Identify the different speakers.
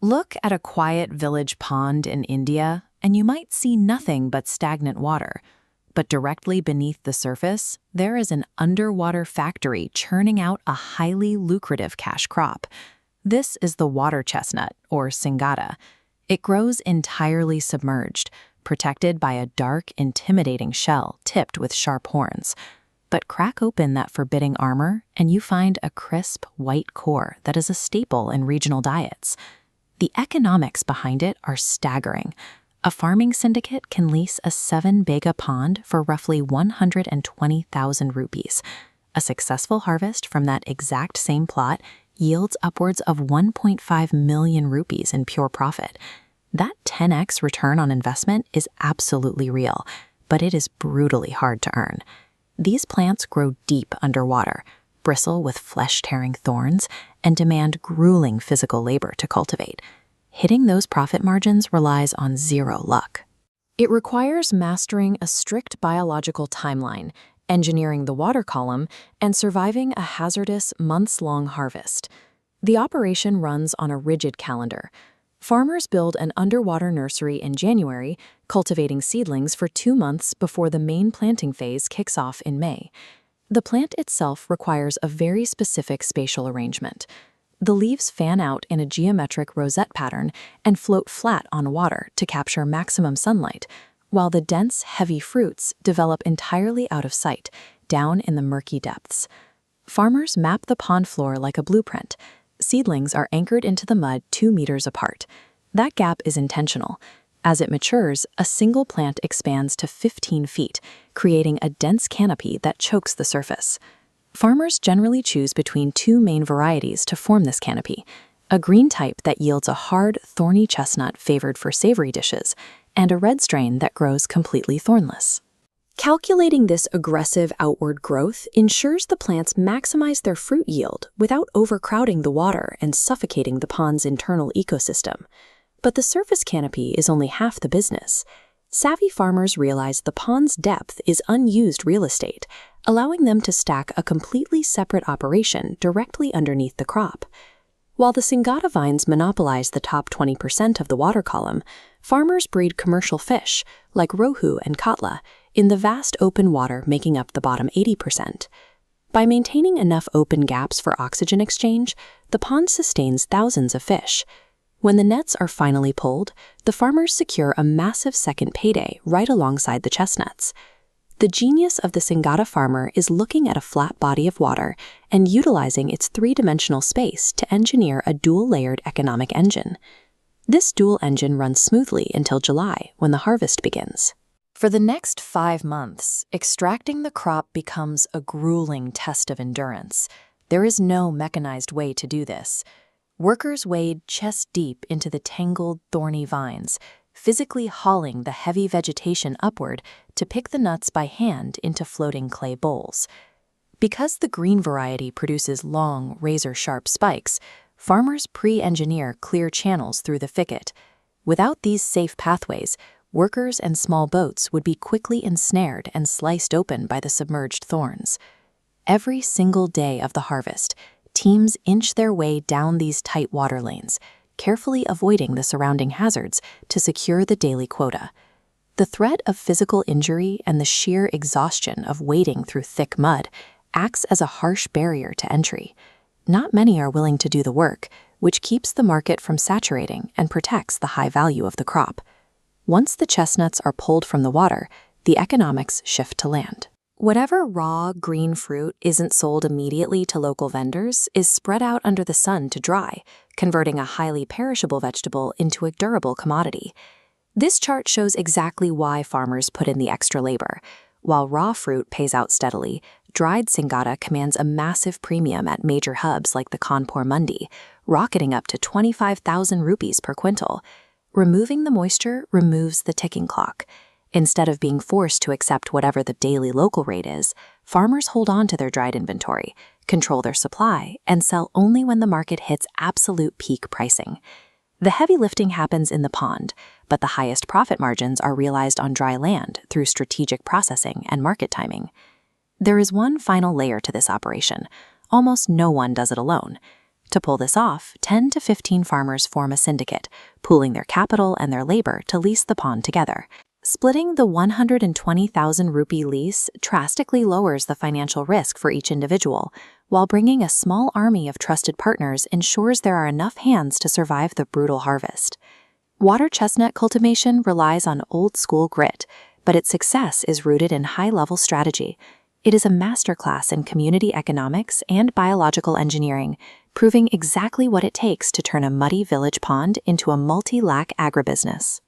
Speaker 1: Look at a quiet village pond in India, and you might see nothing but stagnant water. But directly beneath the surface, there is an underwater factory churning out a highly lucrative cash crop. This is the water chestnut, or Singata. It grows entirely submerged, protected by a dark, intimidating shell tipped with sharp horns. But crack open that forbidding armor, and you find a crisp, white core that is a staple in regional diets. The economics behind it are staggering. A farming syndicate can lease a 7-bega pond for roughly 120,000 rupees. A successful harvest from that exact same plot yields upwards of 1.5 million rupees in pure profit. That 10x return on investment is absolutely real, but it is brutally hard to earn. These plants grow deep underwater, bristle with flesh-tearing thorns, and demand grueling physical labor to cultivate. Hitting those profit margins relies on zero luck. It requires mastering a strict biological timeline, engineering the water column, and surviving a hazardous months-long harvest. The operation runs on a rigid calendar. Farmers build an underwater nursery in January, cultivating seedlings for 2 months before the main planting phase kicks off in May. The plant itself requires a very specific spatial arrangement. The leaves fan out in a geometric rosette pattern and float flat on water to capture maximum sunlight, while the dense, heavy fruits develop entirely out of sight, down in the murky depths. Farmers map the pond floor like a blueprint. Seedlings are anchored into the mud 2 meters apart. That gap is intentional. As it matures, a single plant expands to 15 feet, creating a dense canopy that chokes the surface. Farmers generally choose between 2 main varieties to form this canopy: a green type that yields a hard, thorny chestnut favored for savory dishes, and a red strain that grows completely thornless. Calculating this aggressive outward growth ensures the plants maximize their fruit yield without overcrowding the water and suffocating the pond's internal ecosystem. But the surface canopy is only half the business. Savvy farmers realize the pond's depth is unused real estate, allowing them to stack a completely separate operation directly underneath the crop. While the Singata vines monopolize the top 20% of the water column, farmers breed commercial fish, like rohu and katla, in the vast open water making up the bottom 80%. By maintaining enough open gaps for oxygen exchange, the pond sustains thousands of fish. When the nets are finally pulled, the farmers secure a massive second payday right alongside the chestnuts. The genius of the Singata farmer is looking at a flat body of water and utilizing its 3-dimensional space to engineer a dual-layered economic engine. This dual engine runs smoothly until July, when the harvest begins. For the next 5 months, extracting the crop becomes a grueling test of endurance. There is no mechanized way to do this. Workers wade chest-deep into the tangled, thorny vines, physically hauling the heavy vegetation upward to pick the nuts by hand into floating clay bowls. Because the green variety produces long, razor-sharp spikes, farmers pre-engineer clear channels through the thicket. Without these safe pathways, workers and small boats would be quickly ensnared and sliced open by the submerged thorns. Every single day of the harvest, teams inch their way down these tight water lanes, carefully avoiding the surrounding hazards to secure the daily quota. The threat of physical injury and the sheer exhaustion of wading through thick mud acts as a harsh barrier to entry. Not many are willing to do the work, which keeps the market from saturating and protects the high value of the crop. Once the chestnuts are pulled from the water, the economics shift to land. Whatever raw, green fruit isn't sold immediately to local vendors is spread out under the sun to dry, converting a highly perishable vegetable into a durable commodity. This chart shows exactly why farmers put in the extra labor. While raw fruit pays out steadily, dried Singata commands a massive premium at major hubs like the Kanpur Mandi, rocketing up to 25,000 rupees per quintal. Removing the moisture removes the ticking clock. Instead of being forced to accept whatever the daily local rate is, farmers hold on to their dried inventory, control their supply, and sell only when the market hits absolute peak pricing. The heavy lifting happens in the pond, but the highest profit margins are realized on dry land through strategic processing and market timing. There is one final layer to this operation. Almost no one does it alone. To pull this off, 10 to 15 farmers form a syndicate, pooling their capital and their labor to lease the pond together. Splitting the 120,000 rupee lease drastically lowers the financial risk for each individual, while bringing a small army of trusted partners ensures there are enough hands to survive the brutal harvest. Water chestnut cultivation relies on old-school grit, but its success is rooted in high-level strategy. It is a masterclass in community economics and biological engineering, proving exactly what it takes to turn a muddy village pond into a multi-lakh agribusiness.